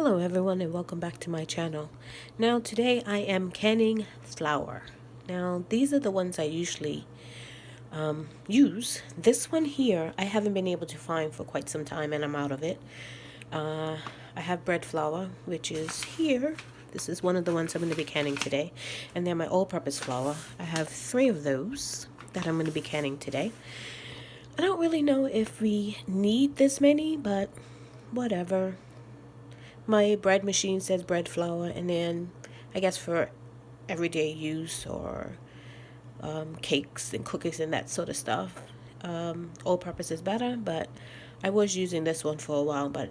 Hello everyone and welcome back to my channel. Now today I am canning flour. Now these are the ones I usually use. This one here I haven't been able to find for quite some time and I'm out of it. I have bread flour, which is here. This is one of the ones I'm going to be canning today. And then my all-purpose flour. I have 3 of those that I'm going to be canning today. I don't really know if we need this many, but whatever. My bread machine says bread flour, and then I guess for everyday use or cakes and cookies and that sort of stuff, all purpose is better. But I was using this one for a while, but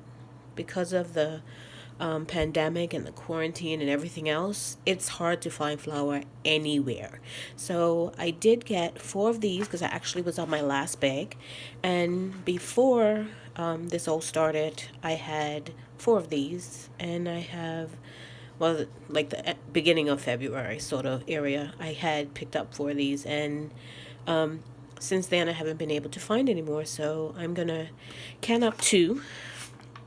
because of the pandemic and the quarantine and everything else, it's hard to find flour anywhere. So I did get 4 of these because I actually was on my last bag, and before this all started I had 4 of these, and I have, well, like the beginning of February sort of area, I had picked up 4 of these, and since then I haven't been able to find any more, so I'm gonna can up 2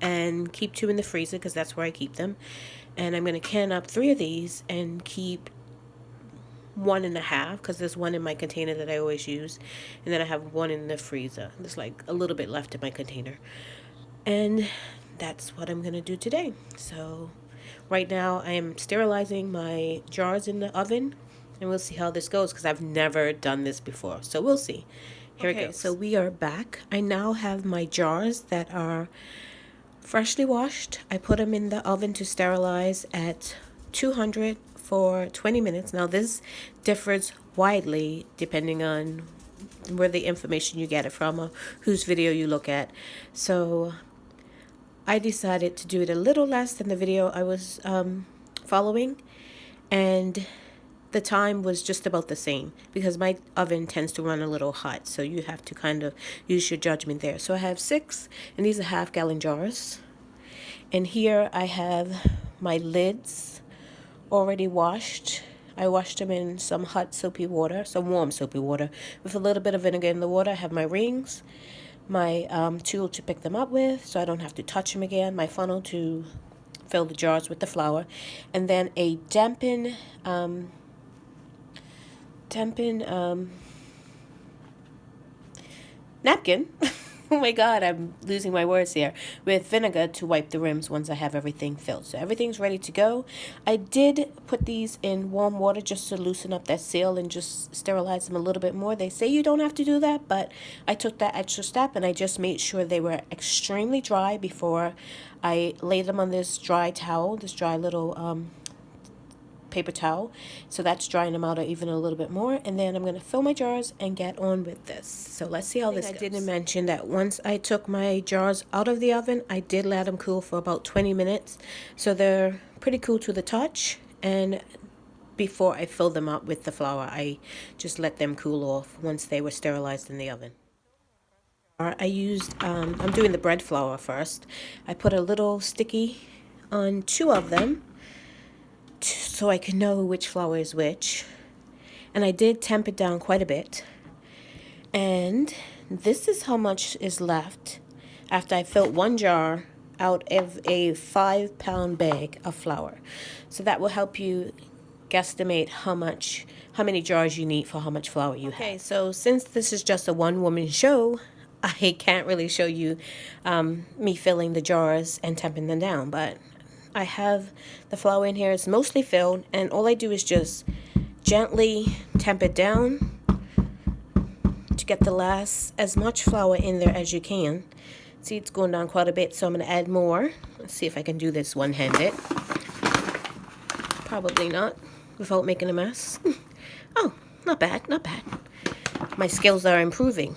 and keep 2 in the freezer because that's where I keep them, and I'm gonna can up 3 of these and keep 1.5 because there's 1 in my container that I always use, and then I have 1 in the freezer. There's like a little bit left in my container, and that's what I'm gonna do today. So right now I am sterilizing my jars in the oven, and we'll see how this goes because I've never done this before, so we'll see. Here it goes. So we are back. I now have my jars that are freshly washed. I put them in the oven to sterilize at 200 for 20 minutes. Now this differs widely depending on where the information you get it from or whose video you look at. So I decided to do it a little less than the video I was following, and the time was just about the same because my oven tends to run a little hot, so you have to kind of use your judgment there. So I have 6, and these are half-gallon jars, and here I have my lids already washed. I washed them in some hot soapy water, some warm soapy water with a little bit of vinegar in the water. I have my rings, my tool to pick them up with so I don't have to touch them again, my funnel to fill the jars with the flour, and then a dampen napkin. Oh my god, I'm losing my words here. With vinegar to wipe the rims once I have everything filled. So everything's ready to go. I did put these in warm water just to loosen up that seal and just sterilize them a little bit more. They say you don't have to do that, but I took that extra step and I just made sure they were extremely dry before I laid them on this dry towel, this dry little paper towel. So that's drying them out even a little bit more, and then I'm going to fill my jars and get on with this. So let's see how this goes. I didn't mention that once I took my jars out of the oven, I did let them cool for about 20 minutes, so they're pretty cool to the touch, and before I fill them up with the flour I just let them cool off once they were sterilized in the oven. I used I'm doing the bread flour first. I put a little sticky on 2 of them so I can know which flour is which, and I did temp it down quite a bit, and this is how much is left after I filled 1 jar out of a 5-pound bag of flour. So that will help you guesstimate how many jars you need for how much flour you have. Okay, so since this is just a one-woman show, I can't really show you me filling the jars and temping them down, but I have the flour in here. It's mostly filled, and all I do is just gently temp it down to get as much flour in there as you can. See, it's going down quite a bit, so I'm going to add more. Let's see if I can do this one-handed. Probably not, without making a mess. Oh, not bad, not bad. My skills are improving.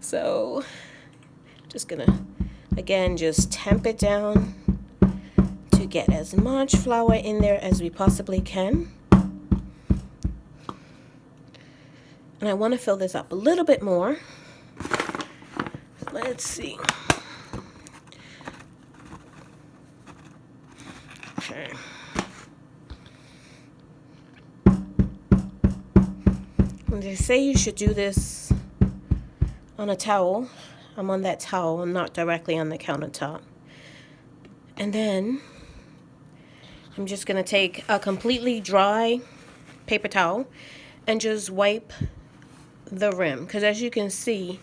So, just gonna, again, just temp it down to get as much flour in there as we possibly can. And I want to fill this up a little bit more. Let's see. Okay. They say you should do this on a towel. I'm on that towel. I'm not directly on the countertop. And then I'm just going to take a completely dry paper towel and just wipe the rim. Because as you can see,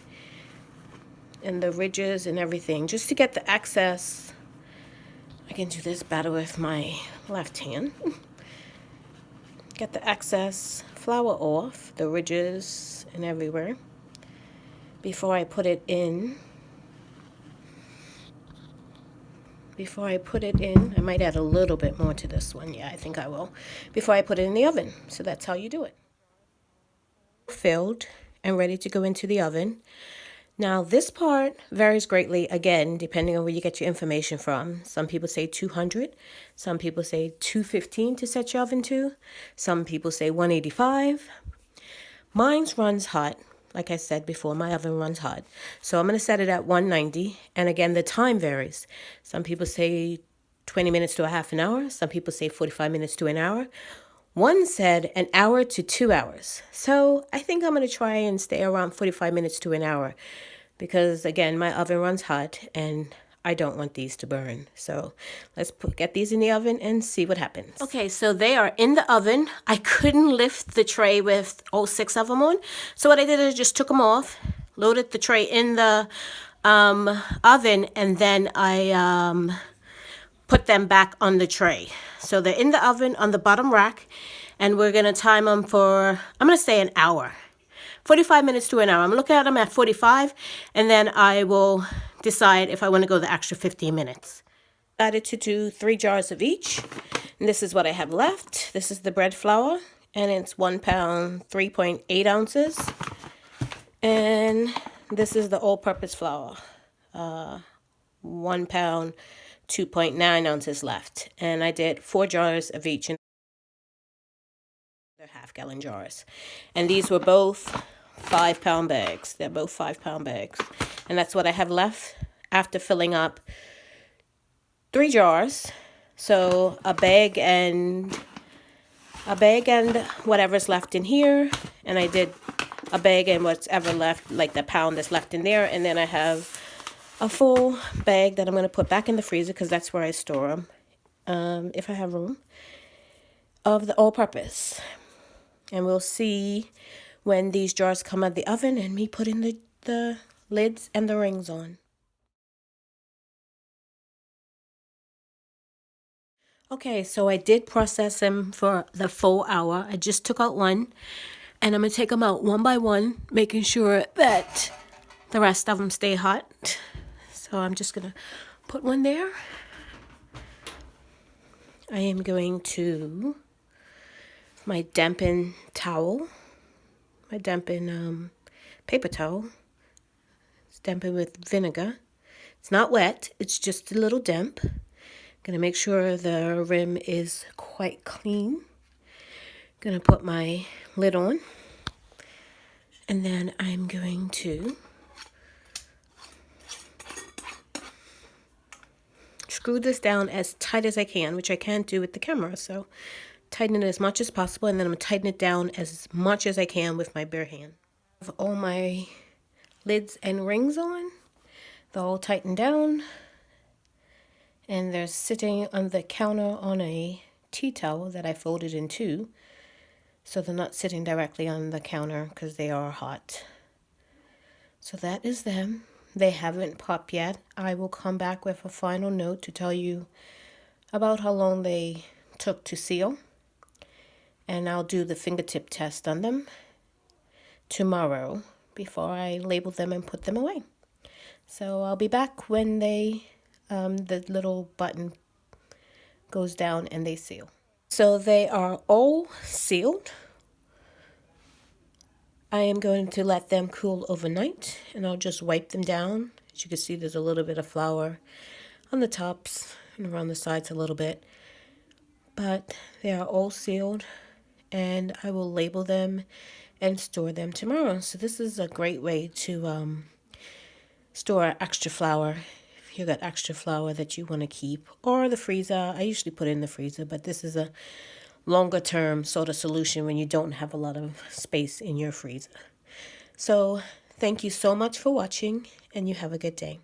and the ridges and everything, just to get the excess. I can do this better with my left hand. Get the excess flour off, the ridges and everywhere, before I put it in. I might add a little bit more to this one. Yeah, I think I will. Before I put it in the oven. So that's how you do it. Filled and ready to go into the oven. Now, this part varies greatly, again, depending on where you get your information from. Some people say 200. Some people say 215 to set your oven to. Some people say 185. Mine runs hot. Like I said before, my oven runs hot. So I'm going to set it at 190. And again, the time varies. Some people say 20 minutes to a half an hour. Some people say 45 minutes to an hour. One said an hour to 2 hours. So I think I'm going to try and stay around 45 minutes to an hour because, again, my oven runs hot and I don't want these to burn. So let's get these in the oven and see what happens. Okay, so they are in the oven. I couldn't lift the tray with all 6 of them on. So what I did is just took them off, loaded the tray in the oven, and then I put them back on the tray. So they're in the oven on the bottom rack, and we're going to time them for, I'm going to say an hour. 45 minutes to an hour. I'm looking at them at 45, and then I will decide if I want to go the extra 15 minutes. I decided to do 3 jars of each, and this is what I have left. This is the bread flour, and it's 1 pound, 3.8 ounces. And this is the all-purpose flour, 1 pound, 2.9 ounces left. And I did 4 jars of each, and they're half-gallon jars. And these were both 5-pound bags. They're both 5-pound bags. And that's what I have left after filling up 3 jars. So a bag and whatever's left in here. And I did a bag and whatever left, like the pound that's left in there. And then I have a full bag that I'm going to put back in the freezer because that's where I store them, if I have room, of the all-purpose. And we'll see when these jars come out of the oven and me putting the lids and the rings on. Okay, so I did process them for the full hour. I just took out one, and I'm going to take them out one by one, making sure that the rest of them stay hot. So I'm just going to put one there. I am going to my dampen towel, my dampen paper towel. It's dampened with vinegar. It's not wet, it's just a little damp. Gonna make sure the rim is quite clean. Gonna put my lid on, and then I'm going to screw this down as tight as I can, which I can't do with the camera, so tighten it as much as possible, and then I'm gonna tighten it down as much as I can with my bare hand. I have all my lids and rings on. They're all tightened down, and they're sitting on the counter on a tea towel that I folded in 2, so they're not sitting directly on the counter because they are hot. So that is them. They haven't popped yet. I will come back with a final note to tell you about how long they took to seal, and I'll do the fingertip test on them tomorrow before I label them and put them away. So I'll be back when they the little button goes down and they seal. So they are all sealed. I am going to let them cool overnight, and I'll just wipe them down. As you can see, there's a little bit of flour on the tops and around the sides a little bit. But they are all sealed, and I will label them and store them tomorrow. So this is a great way to store extra flour. If you got extra flour that you want to keep, or the freezer. I usually put it in the freezer, but this is a longer term sort of solution when you don't have a lot of space in your freezer. So thank you so much for watching, and you have a good day.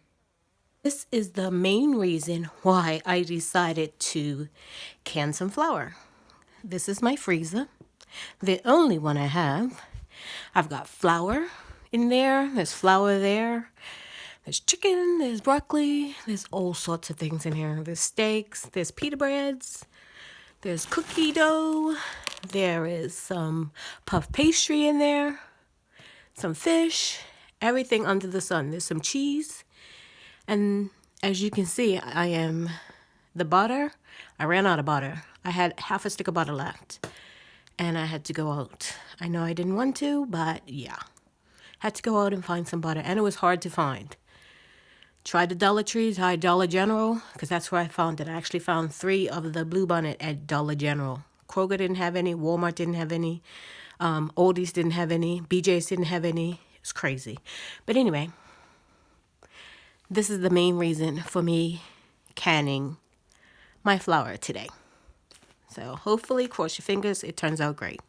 This is the main reason why I decided to can some flour. This is my freezer, the only one I have. I've got flour in there, there's flour there, there's chicken, there's broccoli, there's all sorts of things in here. There's steaks, there's pita breads, there's cookie dough, there is some puff pastry in there, some fish, everything under the sun. There's some cheese. And as you can see, the butter, I ran out of butter. I had half a stick of butter left and I had to go out. I know I didn't want to, but yeah. Had to go out and find some butter, and it was hard to find. Tried the Dollar Tree, tried Dollar General, because that's where I found it. I actually found 3 of the Blue Bonnet at Dollar General. Kroger didn't have any, Walmart didn't have any, Aldi's didn't have any, BJ's didn't have any. It's crazy. But anyway, this is the main reason for me canning my flour today. So hopefully, cross your fingers, it turns out great.